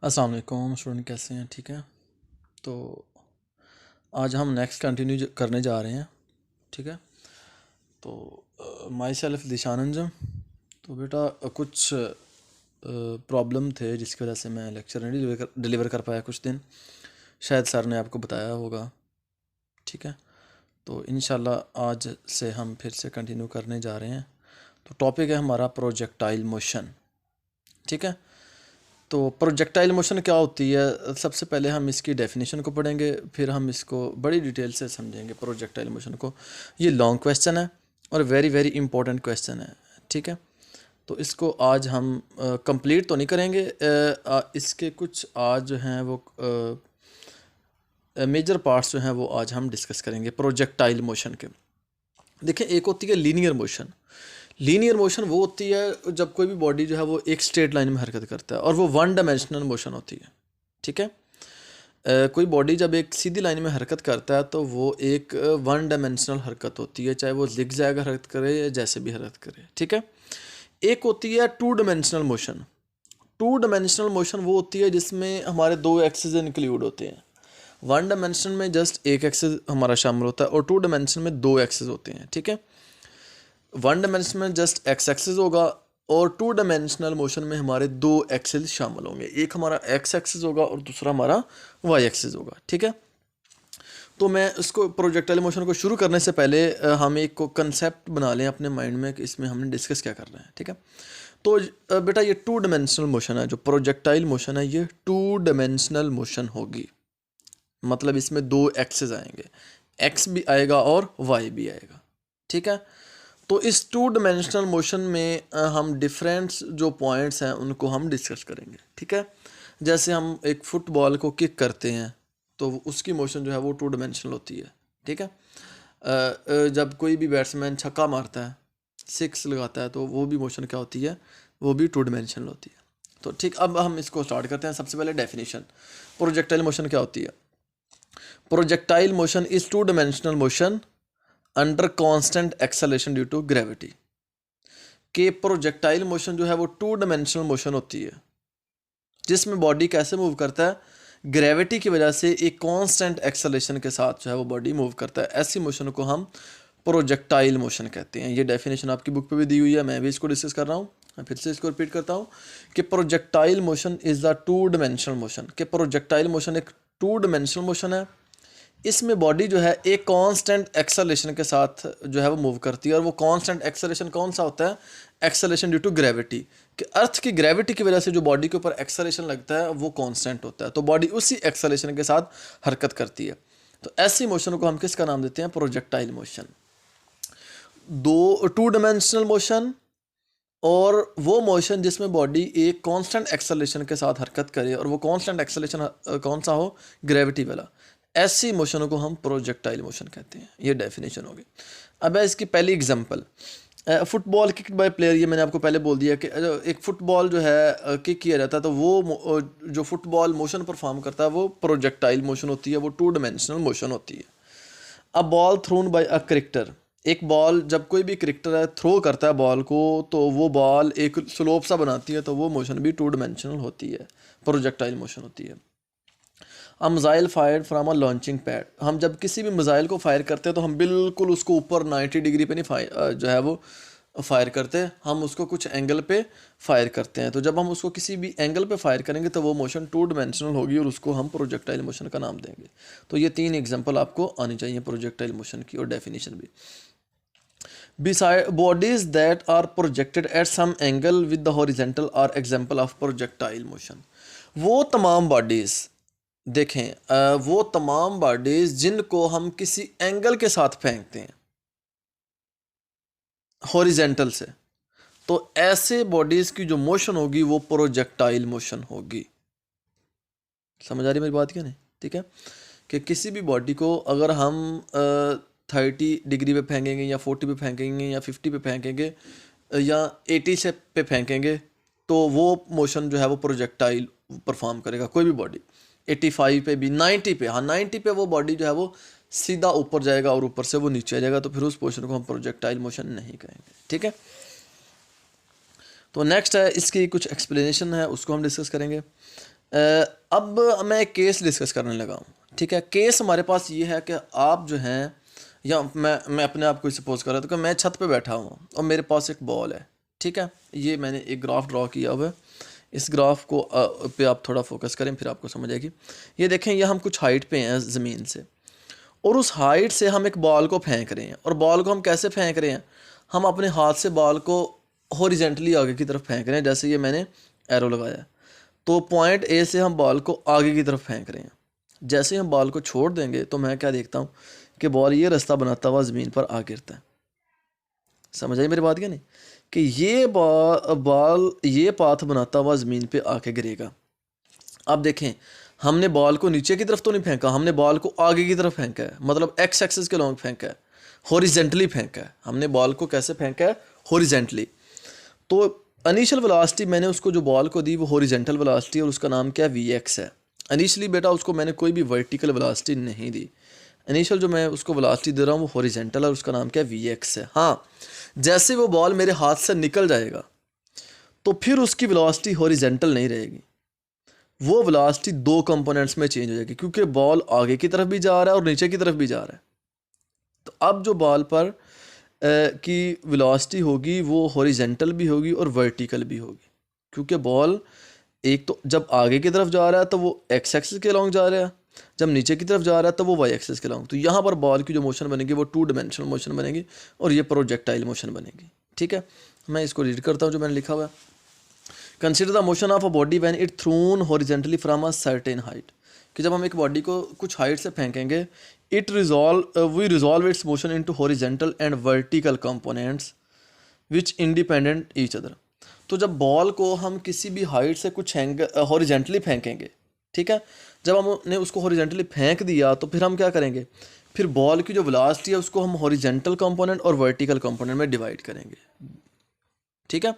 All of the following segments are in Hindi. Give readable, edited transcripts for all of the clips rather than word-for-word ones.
अस्सलाम वालेकुम स्टूडेंट, कैसे हैं? ठीक है। तो आज हम नेक्स्ट कंटिन्यू करने जा रहे हैं। ठीक है। तो माई सेल्फ दिशानंजम। तो बेटा कुछ प्रॉब्लम थे जिसकी वजह से मैं लेक्चर नहीं डिलीवर कर पाया कुछ दिन। शायद सर ने आपको बताया होगा। ठीक है। तो इंशाल्लाह आज से हम फिर से कंटिन्यू करने जा रहे हैं। तो टॉपिक है हमारा प्रोजेक्टाइल मोशन। ठीक है। तो प्रोजेक्टाइल मोशन क्या होती है, सबसे पहले हम इसकी डेफिनेशन को पढ़ेंगे, फिर हम इसको बड़ी डिटेल से समझेंगे प्रोजेक्टाइल मोशन को। ये लॉन्ग क्वेश्चन है और वेरी वेरी इंपॉर्टेंट क्वेश्चन है। ठीक है। तो इसको आज हम कंप्लीट तो नहीं करेंगे, इसके कुछ आज जो हैं वो मेजर पार्ट्स जो हैं वो आज हम डिस्कस करेंगे प्रोजेक्टाइल मोशन के। देखिए, एक होती है लीनियर मोशन। लीनियर मोशन वो होती है जब कोई भी बॉडी जो है वो एक स्ट्रेट लाइन में हरकत करता है और वो वन डायमेंशनल मोशन होती है। ठीक है। कोई बॉडी जब एक सीधी लाइन में हरकत करता है तो वो एक वन डायमेंशनल हरकत होती है, चाहे वो जिगजैग हरकत करे या जैसे भी हरकत करे। ठीक है। एक होती है to dimensional motion. To dimensional motion वो होती है जिसमें हमारे दो एक्सिस इंक्लूड होते हैं। वन डायमेंशन में जस्ट एक एक्सिस हमारा शामिल होता है और टू डायमेंशन में दो एक्सिस होते हैं। ठीक है। वन डायमेंशन में जस्ट एक्स एक्सिस होगा और टू डायमेंशनल मोशन में हमारे दो एक्सिस शामिल होंगे। एक हमारा एक्स एक्सिस होगा और दूसरा हमारा वाई एक्सिस होगा। ठीक है। तो मैं इसको प्रोजेक्टाइल मोशन को शुरू करने से पहले हम एक को कंसेप्ट बना लें अपने माइंड में कि इसमें हमने डिस्कस क्या कर रहे हैं। ठीक है। तो बेटा ये टू डायमेंशनल मोशन है, जो प्रोजेक्टाइल मोशन है ये टू डायमेंशनल मोशन होगी। मतलब इसमें दो एक्सिस आएंगे, एक्स भी आएगा और वाई भी आएगा। ठीक है। तो इस टू डायमेंशनल मोशन में हम डिफरेंट जो पॉइंट्स हैं उनको हम डिस्कस करेंगे। ठीक है। जैसे हम एक फुटबॉल को किक करते हैं तो उसकी मोशन जो है वो टू डायमेंशनल होती है। ठीक है। जब कोई भी बैट्समैन छक्का मारता है, सिक्स लगाता है, तो वो भी मोशन क्या होती है, वो भी टू डायमेंशनल होती है। तो ठीक, अब हम इसको स्टार्ट करते हैं। सबसे पहले डेफिनेशन, प्रोजेक्टाइल मोशन क्या होती है। Projectile motion is two dimensional motion under constant acceleration due to gravity. के प्रोजेक्टाइल मोशन जो है वो टू डायमेंशनल मोशन होती है जिसमें बॉडी कैसे मूव करता है, ग्रेविटी की वजह से एक कांस्टेंट एक्सेलरेशन के साथ जो है वो बॉडी मूव करता है। ऐसी मोशन को हम प्रोजेक्टाइल मोशन कहते हैं। ये डेफिनेशन आपकी बुक पे भी दी हुई है, मैं भी इसको डिस्कस कर रहा हूँ। मैं फिर से इसको रिपीट करता हूँ कि projectile motion is the two dimensional motion. कि प्रोजेक्टाइल मोशन एक टू डायमेंशनल मोशन है। इसमें बॉडी जो है एक कांस्टेंट एक्सेलरेशन के साथ जो है वो मूव करती है और वो कांस्टेंट एक्सेलरेशन कौन सा होता है, एक्सेलरेशन ड्यू टू ग्रेविटी। कि अर्थ की ग्रेविटी की वजह से जो बॉडी के ऊपर एक्सेलरेशन लगता है वो कांस्टेंट होता है, तो बॉडी उसी एक्सेलरेशन के साथ हरकत करती है। तो ऐसी मोशन को हम किसका नाम देते हैं, प्रोजेक्टाइल मोशन। दो टू डायमेंशनल मोशन और वो मोशन जिसमें बॉडी एक कांस्टेंट एक्सेलरेशन के साथ हरकत करे और वो कांस्टेंट एक्सेलरेशन कौन सा हो, ग्रेविटी वाला। ऐसी मोशनों को हम प्रोजेक्टाइल मोशन कहते हैं। ये डेफिनेशन होगी। अब है इसकी पहली example, football kick by player. ये मैंने आपको पहले बोल दिया कि एक फुटबॉल जो है किक किया जाता है तो वो जो फुटबॉल मोशन परफॉर्म करता है वो प्रोजेक्टाइल मोशन होती है, वो टू डायमेंशनल मोशन होती है। A ball thrown by a cricketer. एक बॉल जब कोई भी क्रिकेटर है थ्रो करता है बॉल को तो वो बॉल एक स्लोप सा बनाती है, तो वो मोशन भी टू डायमेंशनल होती है, प्रोजेक्टाइल मोशन होती है। A missile fire from a launching pad. हम जब किसी भी मिसाइल को फायर करते हैं तो हम बिल्कुल उसको ऊपर 90 डिग्री पे नहीं फायर जो है वो फायर करते, हम उसको कुछ एंगल पे फायर करते हैं। तो जब हम उसको किसी भी एंगल पे फायर करेंगे तो वो मोशन टू डायमेंशनल होगी और उसको हम प्रोजेक्टाइल मोशन का नाम देंगे। तो ये तीन एग्जांपल आपको आनी चाहिए प्रोजेक्टाइल मोशन की और डेफिनेशन भी। Beside bodies that are projected at some angle with the horizontal are example of projectile motion। वो तमाम बॉडीज देखें, वो तमाम बॉडीज जिनको हम किसी एंगल के साथ फेंकते हैं हॉरिजेंटल से, तो ऐसे बॉडीज की जो मोशन होगी वो प्रोजेक्टाइल मोशन होगी। समझ आ रही मेरी बात क्या नहीं? ठीक है। कि किसी भी बॉडी को अगर हम 30 डिग्री पे फेंकेंगे या 40 पे फेंकेंगे या 50 पे फेंकेंगे या 80 से पे फेंकेंगे तो वो मोशन जो है वो प्रोजेक्टाइल परफॉर्म करेगा। कोई भी बॉडी 85 पे भी, 90 पे, हाँ 90 पे वो बॉडी जो है वो सीधा ऊपर जाएगा और ऊपर से वो नीचे आ जाएगा, तो फिर उस मोशन को हम प्रोजेक्टाइल मोशन नहीं कहेंगे। ठीक है। तो नेक्स्ट है इसकी कुछ एक्सप्लेनेशन है, उसको हम डिस्कस करेंगे। अब मैं एक केस डिस्कस करने लगा हूँ, ठीक है। केस हमारे पास ये है कि आप जो हैं, या मैं अपने आप को सपोज कर रहा था कि मैं छत पे बैठा हूँ और मेरे पास एक बॉल है, ठीक है। ये मैंने एक ग्राफ ड्रॉ किया हुआ है। इस ग्राफ को पे आप थोड़ा फोकस करें, फिर आपको समझ आएगी। ये देखें, ये हम कुछ हाइट पे हैं ज़मीन से, और उस हाइट से हम एक बॉल को फेंक रहे हैं। और बॉल को हम कैसे फेंक रहे हैं? हम अपने हाथ से बॉल को हॉरिजेंटली आगे की तरफ फेंक रहे हैं, जैसे ये मैंने एरो लगाया है। तो पॉइंट ए से हम बॉल को आगे की तरफ फेंक रहे हैं। जैसे हम बॉल को छोड़ देंगे तो मैं क्या देखता हूँ कि बॉल ये रास्ता बनाता हुआ ज़मीन पर आ गिरता है। समझ आई मेरी बात क्या नहीं? कि ये बॉल ये पाथ बनाता हुआ ज़मीन पे आके गिरेगा। अब देखें, हमने बॉल को नीचे की तरफ तो नहीं फेंका, हमने बॉल को आगे की तरफ फेंका है, मतलब एक्स एक्सिस के लॉन्ग फेंका है, हॉरिजेंटली फेंका है। हमने बॉल को कैसे फेंका है? हॉरिजेंटली। तो इनिशियल वेलोसिटी मैंने उसको जो बॉल को दी वो हॉरिजेंटल वेलोसिटी, और उसका नाम क्या है? वी एक्स है। इनिशियली बेटा उसको मैंने कोई भी वर्टिकल वेलोसिटी नहीं दी। इनिशियल जो मैं उसको वेलोसिटी दे रहा हूँ वो हॉरिजेंटल, और उसका नाम क्या है? वी एक्स है। हाँ, जैसे वो बॉल मेरे हाथ से निकल जाएगा तो फिर उसकी वेलोसिटी हॉरिजेंटल नहीं रहेगी, वो वेलोसिटी दो कंपोनेंट्स में चेंज हो जाएगी, क्योंकि बॉल आगे की तरफ भी जा रहा है और नीचे की तरफ भी जा रहा है। तो अब जो बॉल पर की वेलोसिटी होगी वो हॉरिजेंटल भी होगी और वर्टिकल भी होगी, क्योंकि बॉल एक तो जब आगे की तरफ जा रहा है तो वो एक्स एक्सिस के अलॉन्ग जा रहा है, जब नीचे की तरफ जा रहा है तो वो वाई एक्सिस के अलॉन्ग। तो यहाँ पर बॉल की जो मोशन बनेगी वो टू डायमेंशनल मोशन बनेगी, और ये प्रोजेक्टाइल मोशन बनेगी, ठीक है। मैं इसको रीड करता हूँ जो मैंने लिखा हुआ है। Consider the motion of a body when it thrown horizontally from a certain height, कि जब हम एक बॉडी को कुछ हाइट से फेंकेंगे, we resolve its motion into horizontal and vertical components which independent each other. तो जब बॉल को हम किसी भी हाइट से कुछ हॉरिजेंटली फेंकेंगे, ठीक है, जब हमने उसको हॉरिजेंटली फेंक दिया तो फिर हम क्या करेंगे? फिर बॉल की जो वेलोसिटी है उसको हम हॉरिजेंटल कंपोनेंट और वर्टिकल कंपोनेंट में डिवाइड करेंगे, ठीक है।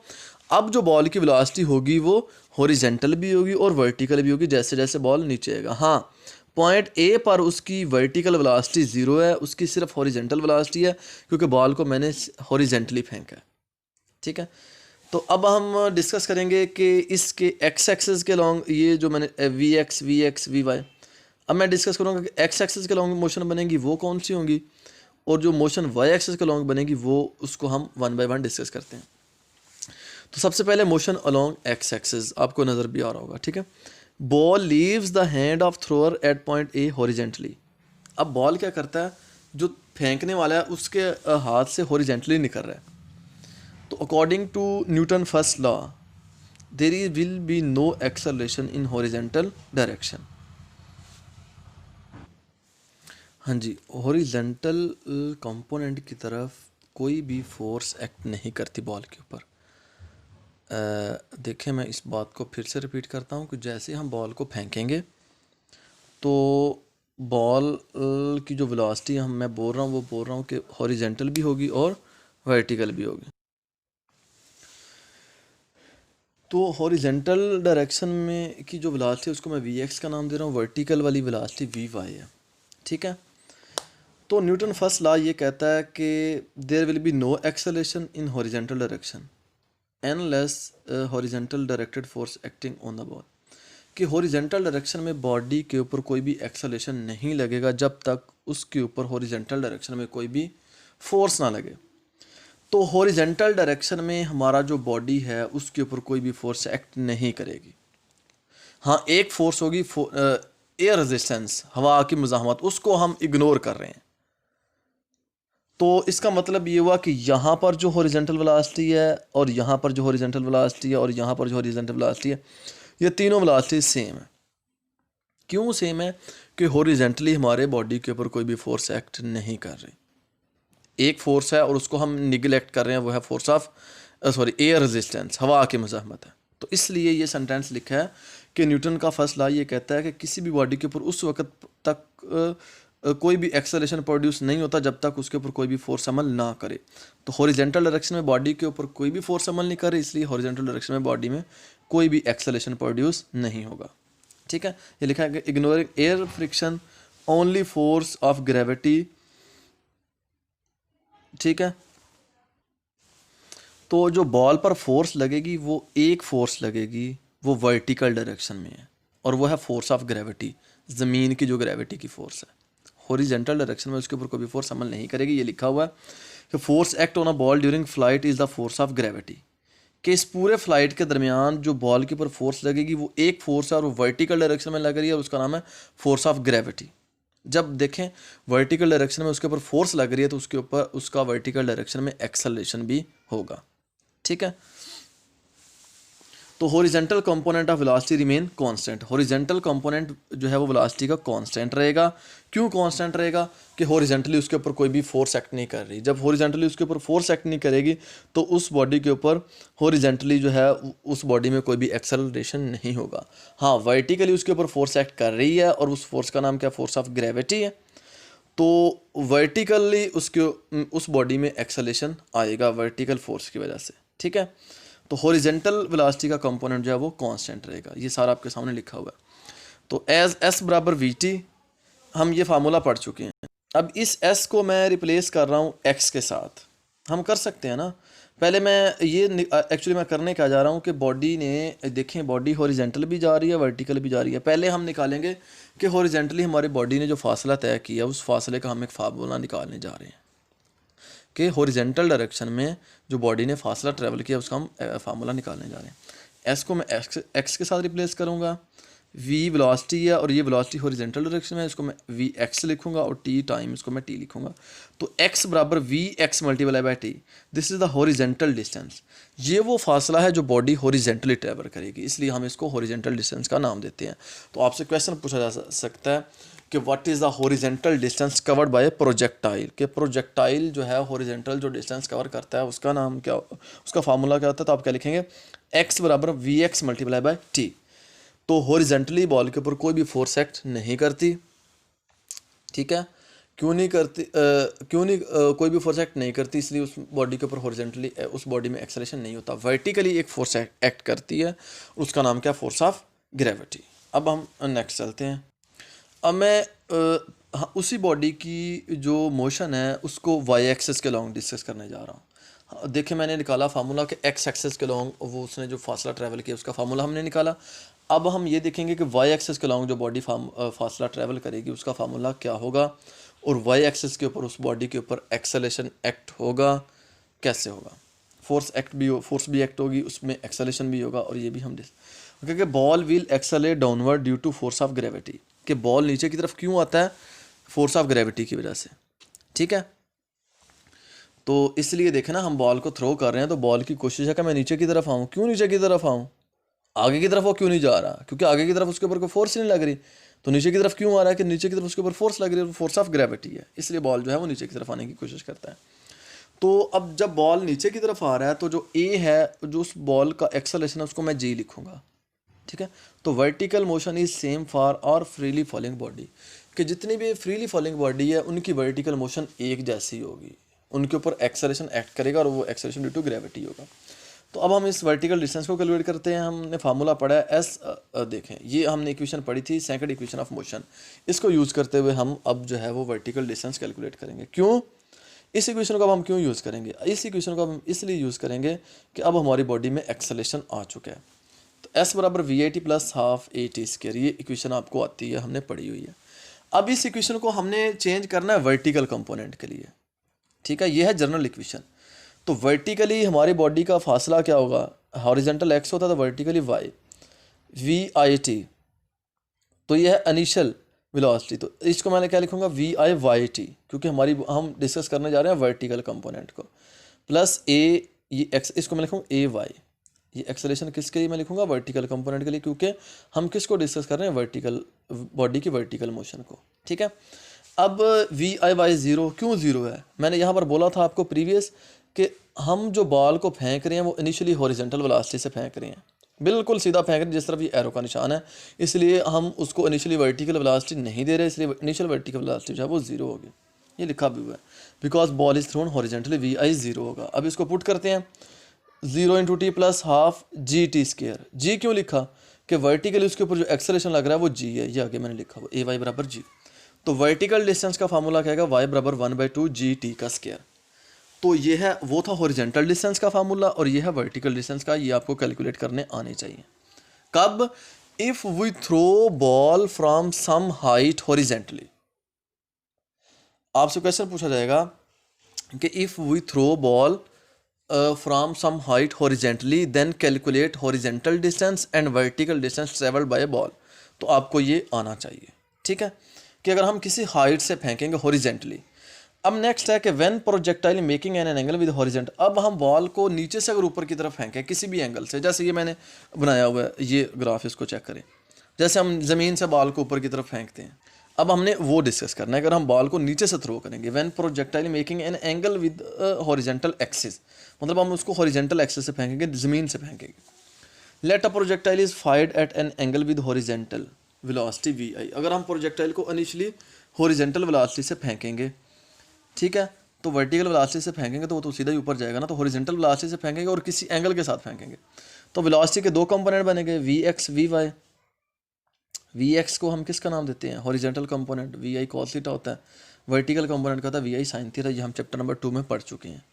अब जो बॉल की वेलोसिटी होगी वो हॉरिजेंटल भी होगी और वर्टिकल भी होगी, जैसे जैसे बॉल नीचे आएगा। हाँ, पॉइंट ए पर उसकी वर्टिकल वेलोसिटी 0 है, उसकी सिर्फ हॉरिजेंटल वेलोसिटी है, क्योंकि बॉल को मैंने हॉरिजेंटली फेंका है, ठीक है। तो अब हम डिस्कस करेंगे कि इसके एक्स एक्सिस के लॉन्ग, ये जो मैंने वी एक्स वी वाई, अब मैं डिस्कस करूँगा कि एक्स एक्सिस के लॉन्ग मोशन बनेगी वो कौन सी होंगी, और जो मोशन वाई एक्सिस के लॉन्ग बनेगी वो, उसको हम वन बाय वन डिस्कस करते हैं। तो सबसे पहले मोशन अलोंग एक्स एक्सिस आपको नज़र भी आ रहा होगा, ठीक है। Ball leaves the hand of thrower at point A horizontally. अब बॉल क्या करता है? जो फेंकने वाला है उसके हाथ से हॉरिजेंटली निकल रहा है। तो according to Newton first law there will be no acceleration in horizontal direction. हाँ जी, हॉरिजेंटल कंपोनेंट की तरफ कोई भी फोर्स एक्ट नहीं करती बॉल के ऊपर। देखें, मैं इस बात को फिर से रिपीट करता हूँ कि जैसे हम बॉल को फेंकेंगे तो बॉल की जो वेलोसिटी मैं बोल रहा हूँ वो बोल रहा हूँ कि हॉरिजेंटल भी होगी और वर्टिकल भी होगी। तो हॉरिजेंटल डायरेक्शन में की जो वेलोसिटी है उसको मैं वी एक्स का नाम दे रहा हूँ, वर्टिकल वाली वेलोसिटी वी वाई है, ठीक है। तो न्यूटन फर्स्ट लॉ ये कहता है कि there will be no acceleration in horizontal direction unless horizontal directed force acting on the ball, कि हॉरिजेंटल डायरेक्शन में बॉडी के ऊपर कोई भी एक्सेलरेशन नहीं लगेगा जब तक उसके ऊपर हॉरिजेंटल डायरेक्शन में कोई भी फोर्स ना लगे। तो हॉरिजेंटल डायरेक्शन में हमारा जो बॉडी है उसके ऊपर कोई भी फोर्स एक्ट नहीं करेगी। हाँ, एक फोर्स होगी एयर रेजिस्टेंस, हवा की मुज़ाहमत, उसको हम इग्नोर कर रहे हैं। तो इसका मतलब ये हुआ कि यहाँ पर जो हॉरिजेंटल वेलोसिटी है और यहाँ पर जो हॉरिजेंटल वेलोसिटी है और यहाँ पर जो हॉरिजेंटल वेलोसिटी है, ये तीनों वेलोसिटी सेम है। क्यों सेम है? कि हॉरिजेंटली हमारे बॉडी के ऊपर कोई भी फोर्स एक्ट नहीं कर रही। एक फोर्स है और उसको हम निगलेक्ट कर रहे हैं, वो है फोर्स ऑफ एयर रेजिस्टेंस, हवा की मुज़ाहमत है। तो इसलिए ये सेंटेंस लिखा है कि न्यूटन का फर्स्ट लॉ ये कहता है कि किसी भी बॉडी के ऊपर उस वक्त तक कोई भी एक्सेलरेशन प्रोड्यूस नहीं होता जब तक उसके ऊपर कोई भी फोर्स अमल ना करे। तो हॉरिजेंटल डायरेक्शन में बॉडी के ऊपर कोई भी फोर्स अमल नहीं करे, इसलिए हॉरिजेंटल डायरेक्शन में बॉडी में कोई भी एक्सेलरेशन प्रोड्यूस नहीं होगा, ठीक है। ये लिखा है कि ignoring air friction only force of gravity, ठीक है। तो जो बॉल पर फोर्स लगेगी वो एक फोर्स लगेगी, वो वर्टिकल डायरेक्शन में है, और वो है फोर्स ऑफ ग्रेविटी, ज़मीन की जो ग्रेविटी की फोर्स है। हॉरिजेंटल डायरेक्शन में उसके ऊपर कोई भी फोर्स अमल नहीं करेगी। ये लिखा हुआ है कि force act on a ball during flight is the force of gravity, कि इस पूरे फ्लाइट के दरमियान जो बॉल के ऊपर फोर्स लगेगी वो एक फोर्स है और वो वर्टिकल डायरेक्शन में लग रही है और उसका नाम है फोर्स ऑफ ग्रेविटी। जब देखें वर्टिकल डायरेक्शन में उसके ऊपर फोर्स लग रही है तो उसके ऊपर उसका वर्टिकल डायरेक्शन में एक्सेलरेशन भी होगा। ठीक है, तो horizontal component of velocity remain constant. Horizontal component जो है वो वेलोसिटी का कांस्टेंट रहेगा। क्यों कांस्टेंट रहेगा? कि हॉरिजेंटली उसके ऊपर कोई भी फोर्स एक्ट नहीं कर रही। जब हॉरिजेंटली उसके ऊपर फोर्स एक्ट नहीं करेगी तो उस बॉडी के ऊपर हॉरिजेंटली जो है उस बॉडी में कोई भी एक्सेलरेशन नहीं होगा। हाँ, वर्टिकली उसके ऊपर फोर्स एक्ट कर रही है और उस फोर्स का नाम क्या, फोर्स ऑफ ग्रेविटी है। तो वर्टिकली उसके उस बॉडी में एक्सेलरेशन आएगा वर्टिकल फोर्स की वजह से। ठीक है, तो हॉरिजेंटल वेलोसिटी का कंपोनेंट जो है वो कांस्टेंट रहेगा। ये सारा आपके सामने लिखा हुआ है। तो एज एस बराबर वी टी, हम ये फार्मूला पढ़ चुके हैं। अब इस एस को मैं रिप्लेस कर रहा हूँ एक्स के साथ। हम कर सकते हैं ना। पहले मैं ये एक्चुअली मैं करने क्या जा रहा हूँ कि बॉडी ने, देखें बॉडी हॉरिजेंटल भी जा रही है वर्टिकल भी जा रही है। पहले हम निकालेंगे कि हॉरिजेंटली हमारी बॉडी ने जो फासला तय किया उस फासले का हम एक फार्मूला निकालने जा रहे हैं कि हॉरिजेंटल डायरेक्शन में जो बॉडी ने फासला ट्रैवल किया उसका हम फार्मूला निकालने जा रहे हैं। एस को मैं एक्स के साथ रिप्लेस करूँगा। वी वेलोसिटी है और ये वेलोसिटी हॉरिजेंटल डायरेक्शन में, इसको मैं वी एक्स लिखूँगा और टी टाइम इसको मैं टी लिखूँगा। तो एक्स बराबर v x multiply by t, this is the horizontal distance. ये वो फासला है जो बॉडी हॉरिजेंटली ट्रैवल करेगी, इसलिए हम इसको हॉरिजेंटल डिस्टेंस का नाम देते हैं। तो आपसे क्वेश्चन पूछा जा सकता है कि what is the horizontal distance covered by projectile, कि प्रोजेक्टाइल जो है हॉरिजेंटल जो डिस्टेंस कवर करता है उसका नाम क्या, उसका फार्मूला क्या होता है। तो आप क्या लिखेंगे, एक्स बराबर v x multiply by t. तो हॉरिजेंटली बॉल के ऊपर कोई भी फोर्स एक्ट नहीं करती। ठीक है, क्यों नहीं करती, कोई भी फोर्स एक्ट नहीं करती, इसलिए उस बॉडी के ऊपर हॉरिजेंटली उस बॉडी में एक्सेलरेशन नहीं होता। वर्टिकली एक फोर्स एक्ट करती है, उसका नाम क्या, फोर्स ऑफ ग्रेविटी। अब हम नेक्स्ट चलते हैं। अब मैं उसी बॉडी की जो मोशन है उसको वाई एक्सेस के लॉन्ग डिस्कस करने जा रहा हूँ। देखिए मैंने निकाला फार्मूला कि एक्स एक्सेस के लॉन्ग वो उसने जो फासला ट्रैवल किया उसका फार्मूला हमने निकाला। अब हम ये देखेंगे कि वाई एक्सेस के लॉन्ग जो बॉडी फासला ट्रैवल करेगी उसका फार्मूला क्या होगा और वाई एक्सेस के ऊपर उस बॉडी के ऊपर एक्सेलेशन एक्ट होगा, कैसे होगा। फोर्स भी एक्ट होगी, उसमें एक्सेलेशन भी होगा और ये भी हम क्योंकि ball will accelerate downward due to force of gravity, कि बॉल नीचे की तरफ क्यों आता है, फोर्स ऑफ ग्रेविटी की वजह से। ठीक है, तो इसलिए देखें ना, हम बॉल को थ्रो कर रहे हैं तो बॉल की कोशिश है कि मैं नीचे की तरफ आऊँ। क्यों नीचे की तरफ आऊँ, आगे की तरफ वो क्यों नहीं जा रहा, क्योंकि आगे की तरफ उसके ऊपर कोई फोर्स नहीं लग रही। तो नीचे की तरफ क्यों आ रहा है कि नीचे की तरफ उसके ऊपर फोर्स लग रही है, फोर्स ऑफ ग्रेविटी है, इसलिए बॉल जो है वो नीचे की तरफ आने की कोशिश करता है। तो अब जब बॉल नीचे की तरफ आ रहा है तो जो ए है, जो उस बॉल का एक्सेलरेशन है उसको मैं जी लिखूंगा। ठीक है, तो vertical motion is same for और फ्रीली फॉलिंग बॉडी, कि जितनी भी फ्रीली फॉलिंग बॉडी है उनकी वर्टिकल मोशन एक जैसी होगी, उनके ऊपर एक्सेलरेशन एक्ट करेगा और वो एक्सेलरेशन ड्यू टू ग्रेविटी होगा। तो अब हम इस वर्टिकल डिस्टेंस को कैलकुलेट करते हैं। हमने फार्मूला पढ़ा है एस, देखें ये हमने इक्वेशन पढ़ी थी सेकंड इक्वेशन ऑफ मोशन, इसको यूज़ करते हुए हम अब जो है वो वर्टिकल डिस्टेंस कैलकुलेट करेंगे। क्यों इस इक्वेशन को अब हम क्यों यूज़ करेंगे, इस इक्वेशन को हम इसलिए यूज़ करेंगे कि अब हमारी बॉडी में एक्सेलरेशन आ चुका है। तो एस बराबर v i t plus half a t square, ये इक्वेशन आपको आती है, हमने पढ़ी हुई है। अब इस इक्वेशन को हमने चेंज करना है वर्टिकल कंपोनेंट के लिए। ठीक है, ये है जनरल इक्वेशन। तो वर्टिकली हमारी बॉडी का फासला क्या होगा, हॉरिजेंटल एक्स होता है तो vertically y v i t, तो ये है इनिशियल वेलोसिटी। तो इसको मैंने क्या लिखूंगा, वी आई वाई टी, क्योंकि हम डिस्कस करने जा रहे हैं वर्टिकल कंपोनेंट को, प्लस ए ये एक्स, इसको मैं लिखूँगा ए वाई, ये एक्सेलरेशन किसके लिए मैं लिखूंगा, वर्टिकल कंपोनेंट के लिए, क्योंकि हम किसको डिस्कस कर रहे हैं, वर्टिकल बॉडी की वर्टिकल मोशन को। ठीक है, अब वी आई वाई ज़ीरो, क्यों ज़ीरो है, मैंने यहाँ पर बोला था आपको प्रीवियस कि हम जो बॉल को फेंक रहे हैं वो इनिशियली हॉरिजेंटल वेलोसिटी से फेंक रहे हैं, बिल्कुल सीधा फेंक रहे हैं जिस तरफ ये एरो का निशान है, इसलिए हम उसको इनिशियली वर्टिकल वेलोसिटी नहीं दे रहे, इसलिए इनिशियल वर्टिकल वेलोसिटी जो है वो ज़ीरो होगी। ये लिखा भी हुआ है, because ball is thrown horizontally v i zero होगा। अब इसको पुट करते हैं, 0 into t plus half g t square. G क्यों लिखा कि वर्टिकली उसके ऊपर जो एक्सेलरेशन लग रहा है वो जी है, ये आगे मैंने लिखा हुआ ए वाई बराबर जी। तो वर्टिकल डिस्टेंस का फार्मूला क्या है, वाई बराबर 1/2 जी टी का स्क्वायर। तो ये है, वो था हॉरिजेंटल डिस्टेंस का फार्मूला और ये है वर्टिकल डिस्टेंस का, ये आपको कैलकुलेट करने आने चाहिए। कब, if we throw ball from some height horizontally, आपसे क्वेश्चन पूछा जाएगा कि if we throw ball from some height horizontally then calculate horizontal distance and vertical distance travelled by ball. तो आपको ये आना चाहिए, ठीक है, कि अगर हम किसी हाइट से फेंकेंगे हॉरिजेंटली। अब नेक्स्ट है कि when projectile making an angle with horizontal, अब हम बॉल को नीचे से अगर ऊपर की तरफ फेंकें किसी भी एंगल से, जैसे ये मैंने बनाया हुआ है ये ग्राफ, इसको चेक करें, जैसे हम ज़मीन से बॉल को ऊपर की तरफ फेंकते हैं। अब हमने वो डिस्कस करना है, अगर हम बॉल को नीचे से थ्रो करेंगे, when projectile making an angle with horizontal axis, मतलब हम उसको हॉरिजेंटल एक्सिस से फेंकेंगे, ज़मीन से फेंकेंगे। Let a projectile is fired at an angle with horizontal velocity v i, अगर हम प्रोजेक्टाइल को इनिशियली हॉरिजेंटल वेलोसिटी से फेंकेंगे, ठीक है, तो वर्टिकल वेलोसिटी से फेंकेंगे तो वो तो सीधा ही ऊपर जाएगा ना, तो हॉरिजेंटल वेलोसिटी से फेंकेंगे और किसी एंगल के साथ फेंकेंगे, तो वेलोसिटी के दो कंपोनेंट बनेंगे, v x v y. V x को हम किसका नाम देते हैं, horizontal component, v i cos theta होता है, वर्टिकल कंपोनेंट का था वी आई साइन थीटा, ये हम चैप्टर नंबर 2 में पढ़ चुके हैं।